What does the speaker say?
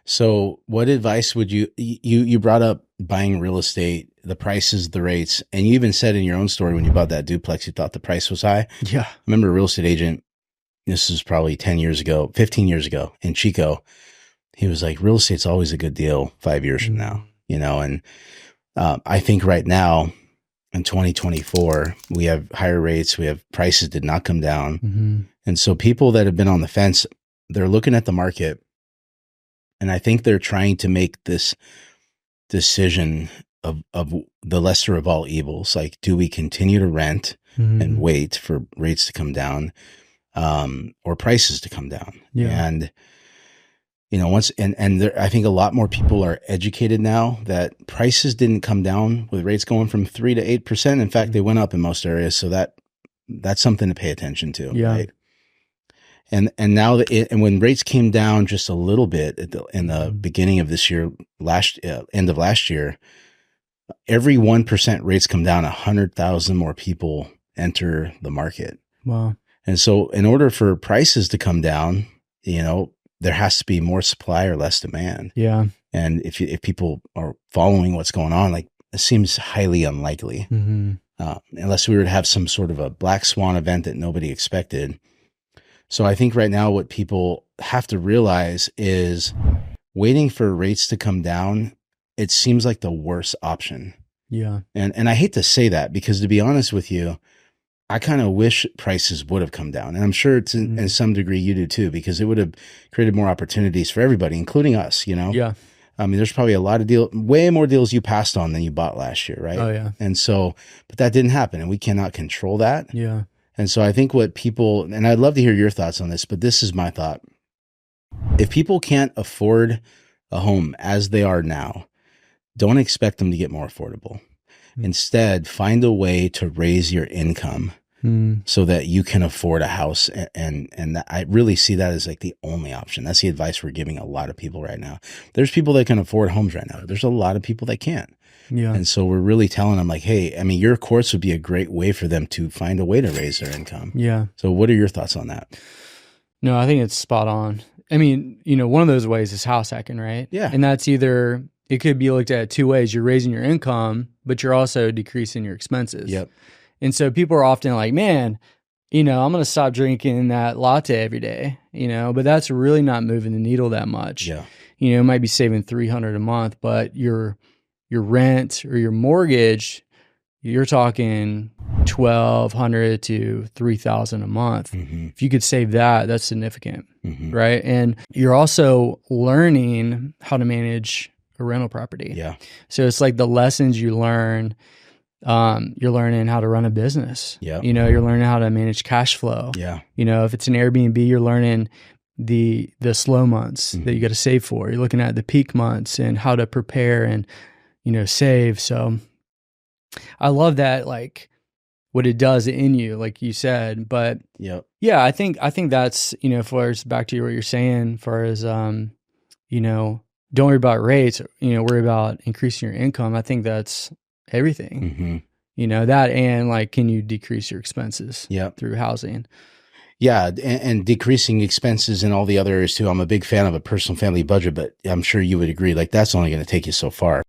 So what advice would you brought up buying real estate, the prices, the rates, and you even said in your own story when you bought that duplex, you thought the price was high. Yeah. I remember a real estate agent, this is probably 10 years ago, 15 years ago in Chico. He was like, real estate's always a good deal 5 years from now, and I think right now in 2024, we have higher rates. We have prices did not come down. And so people that have been on the fence, they're looking at the market, and I think they're trying to make this decision of the lesser of all evils. Like, do we continue to rent and wait for rates to come down, or prices to come down? Yeah. And, I think a lot more people are educated now that prices didn't come down with rates going from 3 to 8%. In fact, they went up in most areas. So that's something to pay attention to. Yeah. Right. And now and when rates came down just a little bit in the beginning of this year, end of last year, every 1% rates come down, 100,000 more people enter the market. Wow. And so in order for prices to come down, there has to be more supply or less demand. Yeah. And if people are following what's going on, like, it seems highly unlikely, unless we were to have some sort of a black swan event that nobody expected. So I think right now what people have to realize is waiting for rates to come down, it seems like the worst option. Yeah. And I hate to say that, because to be honest with you, I kind of wish prices would have come down. And I'm sure it's in some degree you do too, because it would have created more opportunities for everybody, including us, Yeah. I mean, there's probably a lot of way more deals you passed on than you bought last year, right? Oh yeah. And so, but that didn't happen, and we cannot control that. Yeah. And so I think what people, and I'd love to hear your thoughts on this, but this is my thought. If people can't afford a home as they are now, don't expect them to get more affordable. Instead, find a way to raise your income so that you can afford a house. And I really see that as like the only option. That's the advice we're giving a lot of people right now. There's people that can afford homes right now. There's a lot of people that can't. Yeah. And so we're really telling them, like, hey, I mean, your course would be a great way for them to find a way to raise their income. Yeah. So what are your thoughts on that? No, I think it's spot on. I mean, one of those ways is house hacking, right? Yeah. And that's either, it could be looked at two ways. You're raising your income, but you're also decreasing your expenses. Yep. And so people are often like, man, I'm going to stop drinking that latte every day, but that's really not moving the needle that much. Yeah. It might be saving $300 a month, but your rent or your mortgage, you're talking $1,200 to $3,000 a month. If you could save that, that's significant, right? And you're also learning how to manage a rental property. Yeah. So it's like the lessons you learn. You're learning how to run a business. Yeah. You're learning how to manage cash flow. Yeah. If it's an Airbnb, you're learning the slow months that you got to save for. You're looking at the peak months and how to prepare and save. So I love that, like what it does in you, like you said. But yeah, I think that's, far as back to what you're saying, far as, don't worry about rates, worry about increasing your income. I think that's everything, that, and like, can you decrease your expenses through housing? Yeah. And decreasing expenses in all the other areas too. I'm a big fan of a personal family budget, but I'm sure you would agree, like, that's only going to take you so far.